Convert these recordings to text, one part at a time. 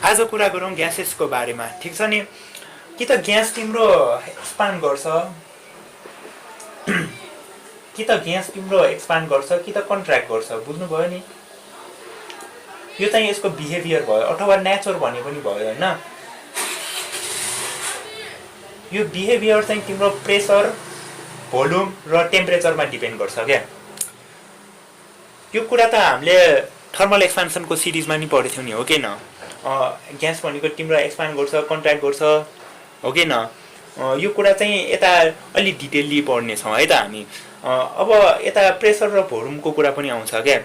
आज कुरा गरौँ ग्यासेसको बारेमा, ठिक छ नि। कि त ग्यास तिम्रो एक्सपान्ड गर्छ, कि त कन्ट्र्याक्ट गर्छ, बुझ्नुभयो नि। यो चाहिँ यसको बिहेभियर भयो अथवा नेचर भने पनि भयो हैन। यो बिहेभियर चाहिँ तिम्रो प्रेसर, भोल्युम र टेम्परेचरमा डिपेन्ड गर्छ क्या। यो कुरा त हामीले थर्मल एक्सपान्सनको सिरिजमा नि पढेको थियौँ नि, हो कि न। ग्यास भनेको तिम्रो एक्सपान्ड गर्छ, कन्ट्र्याक्ट गर्छ, हो कि न। यो कुरा चाहिँ यता अलि डिटेलली पढ्नेछौँ है त हामी। अब यता प्रेसर र भोल्युमको कुरा पनि आउँछ क्या।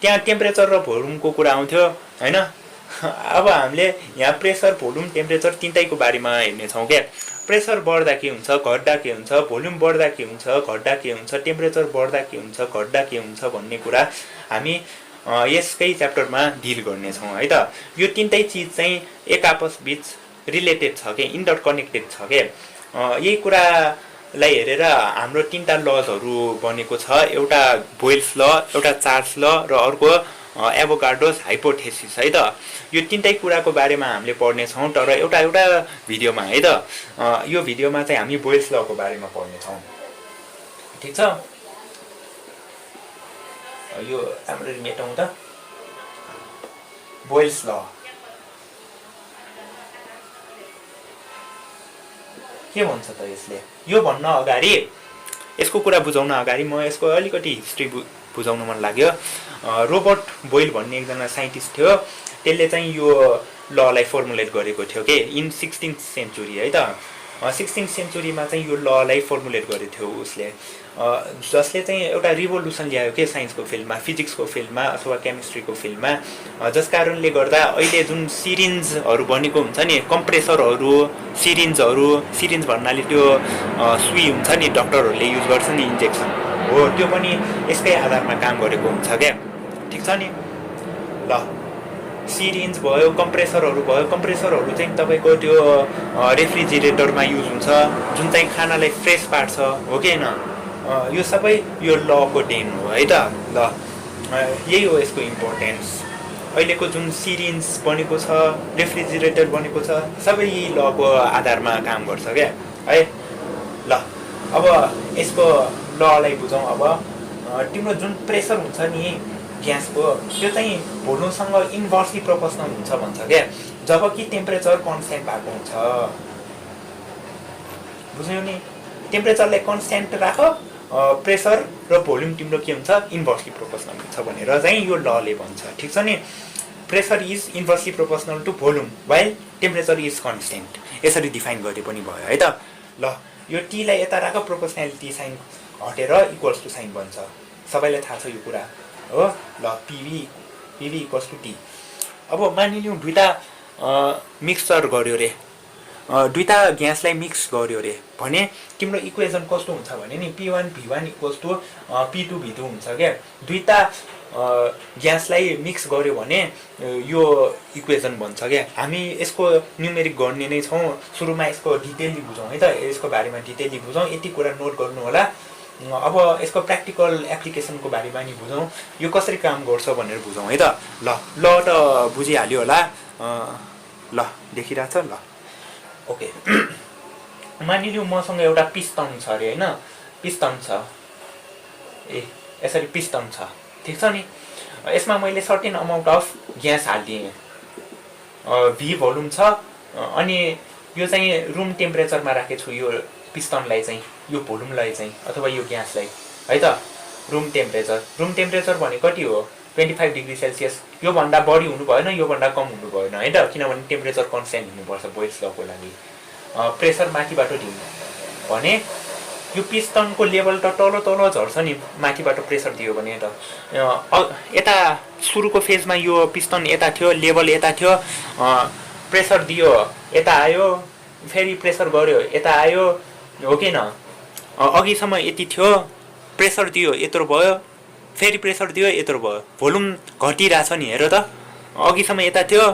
त्यहाँ टेम्परेचर र भोल्युमको कुरा आउँथ्यो हैन। अब हामीले यहाँ प्रेसर, भोल्युम, टेम्परेचर तिनटैको बारेमा हेर्नेछौँ क्या। प्रेसर बढ्दा के हुन्छ, घट्दा के हुन्छ, भोल्युम बढ्दा के हुन्छ, घट्दा के हुन्छ, टेम्परेचर बढ्दा के हुन्छ, घट्दा के हुन्छ भन्ने कुरा हामी यसकै च्याप्टरमा डिल गर्नेछौँ है त। यो तिनटै चिज चाहिँ एक आपस बीच रिलेटेड छ के, इन्टरकनेक्टेड छ के। यही कुरालाई हेरेर हाम्रो तीनटा लजहरू बनेको छ। एउटा बोयल्स ल, एउटा चार्ल्स ल र अर्को एभोगाड्रोस हाइपोथेसिस है त। यो तीनटै कुराको बारेमा हामीले पढ्नेछौँ तर एउटा एउटा भिडियोमा है त। यो भिडियोमा चाहिँ हामी बोयल्स लको बारेमा पढ्नेछौँ, ठिक छ। यो राम्ररी मेटौँ त। बोयल्स ल के भन्छ त यसले? यो भन्न अगाडि, यसको कुरा बुझाउन अगाडि म यसको अलिकति हिस्ट्री बुझाउन मन लाग्यो। रोबर्ट बोयल भन्ने एकजना साइन्टिस्ट थियो। त्यसले चाहिँ यो ललाई फर्मुलेट गरेको थियो के इन 16th सेन्चुरी है त। 16th सेन्चुरीमा चाहिँ यो ललाई फर्मुलेट गरेको थियो उसले, जसले चाहिँ एउटा रिभोल्युसन ल्यायो के साइन्सको फिल्डमा, फिजिक्सको फिल्डमा अथवा केमिस्ट्रीको फिल्डमा। जस कारणले गर्दा अहिले जुन सिरिन्जहरू बनेको हुन्छ नि, कम्प्रेसरहरू, सिरिन्ज भन्नाले त्यो सुई हुन्छ नि, डक्टरहरूले युज गर्छ नि, इन्जेक्सन हो, त्यो पनि यसकै आधारमा काम गरेको हुन्छ क्या, ठिक छ नि। ल सिरिन्ज भयो, कम्प्रेसरहरू भयो। कम्प्रेसरहरू चाहिँ तपाईँको त्यो रेफ्रिजिरेटरमा युज हुन्छ, जुन चाहिँ खानालाई फ्रेस पार्छ, हो कि होइन। यो सबै यो लको देन हो है त। ल यही हो यसको इम्पोर्टेन्स। अहिलेको जुन सिरिन्ज बनेको छ, रेफ्रिजिरेटर बनेको छ, सबै यही लको आधारमा काम गर्छ क्या है। ल अब यसको ललाई बुझौँ। अब तिम्रो जुन प्रेसर हुन्छ नि ग्यासको, त्यो चाहिँ भोल्युमसँग इन्भर्सली प्रोपोर्सनल हुन्छ भन्छ क्या, जबकि टेम्परेचर कन्स्ट्यान्ट भएको हुन्छ। बुझ्यौ नि? टेम्परेचरलाई कन्स्ट्यान्ट राख, प्रेसर र भोल्युम तिम्रो के हुन्छ, इन्भर्सली प्रोपोर्सनल हुन्छ भनेर चाहिँ यो लले भन्छ, ठिक छ नि। Pressure is inversely proportional to volume while temperature is constant. यसरी डिफाइन गरे पनि भयो है त। ल यो टीलाई यता राख, प्रोपोर्सनालिटी साइन हटेर इक्वल्स टु साइन बन्छ। सबैलाई थाहा छ यो कुरा हो। ल पिभी इक्वल्स टु टी। अब मानिलिउँ दुईटा मिक्सचर गर्यो रे, दुईटा ग्यासलाई मिक्स गर्यो रे भने तिम्रो इक्वेसन कस्तो हुन्छ भने नि P1 V1 equals to P2 V2 हुन्छ क्या। दुईटा ग्यासलाई मिक्स गर्यो भने यो इक्वेसन बन्छ क्या। हामी यसको न्युमेरिक गर्ने नै छौँ। सुरुमा यसको डिटेलली बुझौँ है त, यसको बारेमा डिटेलली बुझौँ। यति कुरा नोट गर्नु होला। अब यसको प्र्याक्टिकल एप्लिकेसनको बारेमा नि बुझौँ, यो कसरी काम गर्छ भनेर बुझौँ है त। ल त बुझिहाल्यो होला। ल देखिरहेछ ल, ओके। मानिलिउँ मसँग एउटा पिस्टन छ अरे होइन, पिस्टन छ, यसरी पिस्टन छ, ठिक छ नि। यसमा मैले सर्टेन अमाउन्ट अफ ग्यास हालिदिएँ, भी भोल्युम छ, अनि यो चाहिँ रुम टेम्परेचरमा राखेको छु यो पिस्टनलाई चाहिँ, यो भोल्युमलाई चाहिँ अथवा यो ग्यासलाई है त। रुम टेम्परेचर भने कति हो, 25 डिग्री सेल्सियस। योभन्दा बढी हुनु भएन, योभन्दा कम हुनु भएन है त, किनभने टेम्परेचर कन्स्ट्यान्ट हुनुपर्छ बोयल्स लको लागि। प्रेसर माथिबाट दिउँ भने यो पिस्टनको लेभल त तल झर्छ नि, माथिबाट प्रेसर दियो भने त। यता सुरुको फेजमा यो पिस्टन यता थियो, लेभल यता थियो, प्रेसर दियो यता आयो, फेरि प्रेसर गर्यो यता आयो, हो कि न। अघिसम्म यति थियो, प्रेसर दियो यत्रो भयो, फेरि प्रेसर दियो यत्रो भयो, भोल्युम घटिरहेछ नि, हेर त। अघिसम्म यता थियो,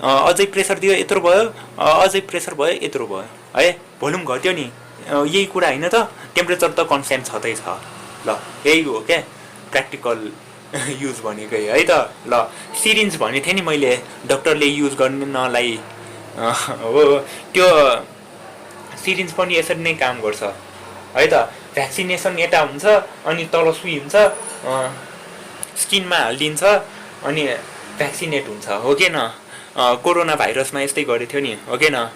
अझै प्रेसर दियो यत्रो भयो, अझै प्रेसर भयो यत्रो भयो है, भोल्युम घट्यो नि। यही कुरा होइन त, टेम्परेचर त कन्स्ट्यान्ट छँदैछ। ल यही हो क्या प्र्याक्टिकल युज भनेकै है त। ल सिरिन्ज भनेको थिएँ नि मैले डक्टरले युज गर्नलाई हो, त्यो सिरिन्ज पनि यसरी नै काम गर्छ है त। भ्याक्सिनेसन यता हुन्छ अनि तल सुई हुन्छ, स्किनमा हालिदिन्छ अनि भ्याक्सिनेट हुन्छ, हो कि न। कोरोना भाइरसमा यस्तै गरेको थियो नि, हो कि न,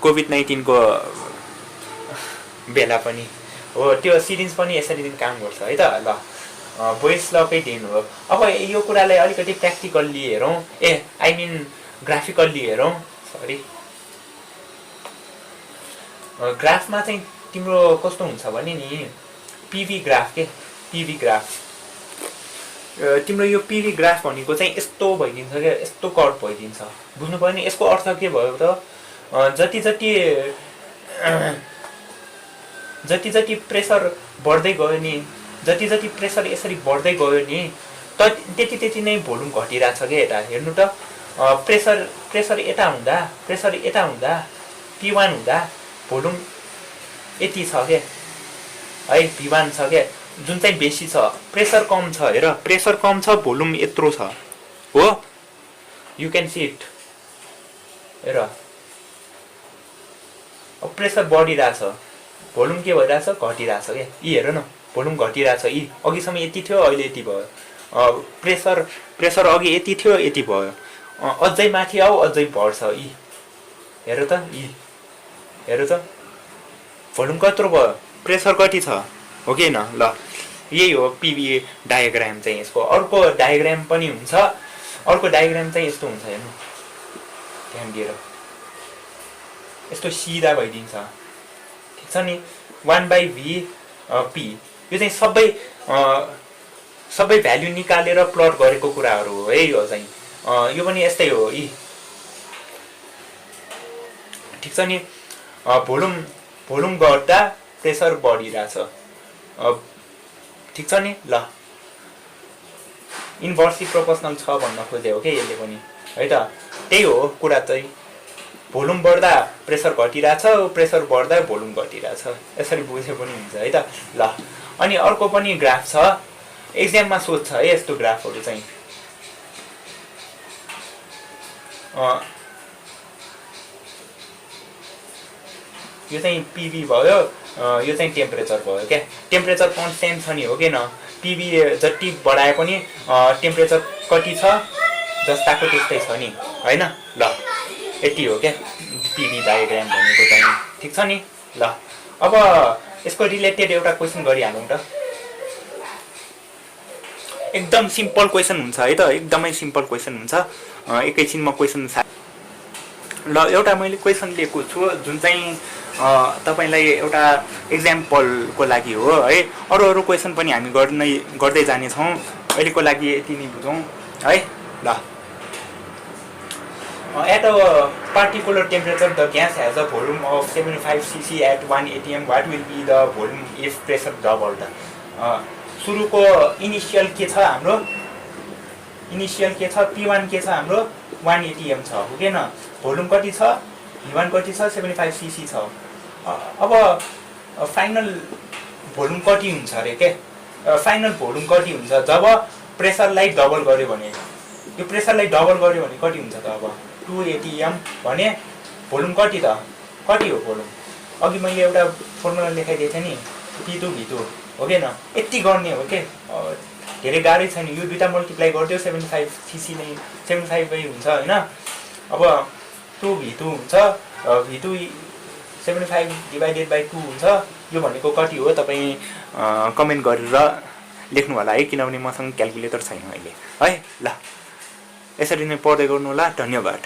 कोभिड-19को बेला पनि हो। त्यो सिरिन्ज पनि यसरी नै काम गर्छ है त। ल बोइल्स लकै देन हो। अब यो कुरालाई अलिकति प्र्याक्टिकल्ली हेरौँ, आई मिन ग्राफिकल्ली हेरौँ, सरी। ग्राफमा चाहिँ तिम्रो कस्तो हुन्छ भने नि, पिभी ग्राफ के, पिभी ग्राफ। तिम्रो यो पिभी ग्राफ भनेको चाहिँ यस्तो भइदिन्छ क्या, यस्तो कर्भ भइदिन्छ। बुझ्नु पर्यो नि, यसको अर्थ के भयो त, जति जति प्रेसर बढ्दै गयो नि, जति जति प्रेसर यसरी बढ्दै गयो नि, त्यति नै भोल्युम घटिरहेछ क्या। यता हेर्नु त, प्रेसर यता हुँदा P1 हुँदा भोल्युम यति छ क्या है, P1 छ क्या, जुन चाहिँ बेसी छ। प्रेसर कम छ, हेर प्रेसर कम छ, भोल्युम यत्रो छ, हो, यु क्यान सी इट। हेर अब प्रेसर बढिरहेछ, भोल्युम के भइरहेछ, घटिरहेछ क्या। यी हेर न, भोल्युम घटिरहेछ। यी अघिसम्म यति थियो, अहिले यति भयो। प्रेसर अघि यति थियो, यति भयो। अझै माथि आऊ, अझै बढ्छ। यी हेर त, यी हेर त, भोल्युम कत्रो भयो, प्रेसर कति छ, हो कि न। ल यही हो पिभी डायग्राम चाहिँ। यसको अर्को डायग्राम पनि हुन्छ, अर्को डायग्राम चाहिँ यस्तो हुन्छ, हेर्नु ध्यान दिएर, यस्तो सिधा भइदिन्छ, ठिक छ नि। 1/V यो चाहिँ सबै भ्याल्यु निकालेर प्लट गरेको कुराहरू हो है। यो चाहिँ यो पनि यस्तै हो, यी ठिक छ नि। भोल्युम घट्दा प्रेसर बढिरहेछ, ठिक छ नि। ल इन्भर्सली प्रोपोर्सनल छ भन्न खोजे हो कि यसले पनि है त। त्यही हो कुरा चाहिँ, भोल्युम बढ्दा प्रेसर घटिरहेछ, प्रेसर बढ्दा भोल्युम घटिरहेछ, यसरी बुझे पनि हुन्छ है त। ल अनि अर्को पनि ग्राफ छ, एक्जाममा सोध्छ है यस्तो ग्राफहरू चाहिँ। यो चाहिँ पिभी भयो, यो चाहिँ टेम्परेचर भयो क्या। टेम्परेचर कन्स्टेन्ट छ नि, हो कि न। पिभी जति बढाए पनि टेम्परेचर कति छ जस्ताको त्यस्तै छ नि, होइन। ल यति हो क्या पिभी डायग्राम भनेको चाहिँ, ठिक छ नि। ल अब यसको रिलेटेड एउटा क्वेसन गरिहालौँ त। एकदम सिम्पल क्वेसन हुन्छ है त, एकदमै सिम्पल क्वेसन हुन्छ। एकैछिनमा क्वेसन ल एउटा मैले क्वेसन लिएको छु, जुन चाहिँ तपाईलाई एउटा एक्जाम्पलको लागि हो है। अरू क्वेसन पनि हामी गर्दै जानेछौँ, अहिलेको लागि यति नै बुझौँ है। ल at a particular temperature the gas has a volume of 75 cc at 1 atm. What will be the volume if pressure doubled? सुरुको इनिशियल के छ हाम्रो, इनिशियल के छ, P1 के छ हाम्रो 1 atm छ, हो कि न। भोल्युम कति छ, V1 कति छ, 75 cc छ। अब फाइनल भोल्युम कति हुन्छ अरे के, फाइनल भोल्युम कति हुन्छ जब प्रेसरलाई डबल गर्यो भने। यो प्रेसरलाई डबल गर्यो भने कति हुन्छ त, अब 2 atm भने भोल्युम कति त, कति हो भोल्युम। अघि मैले एउटा फर्मुला लेखाइदिएको थिएँ नि, P2V2, हो कि न। यति गर्ने हो के, धेरै गाह्रै छैन। यो दुईटा मल्टिप्लाई गरिदियो 75 cc नै 75 हुन्छ होइन। अब 2V2 हुन्छ, V2 75 डिभाइडेड बाई 2 हुन्छ। यो भनेको कति हो तपाईँ कमेन्ट गरेर लेख्नु होला है, किनभने मसँग क्यालकुलेटर छैन अहिले है। ल यसरी नै पढ्दै गर्नु होला, धन्यवाद।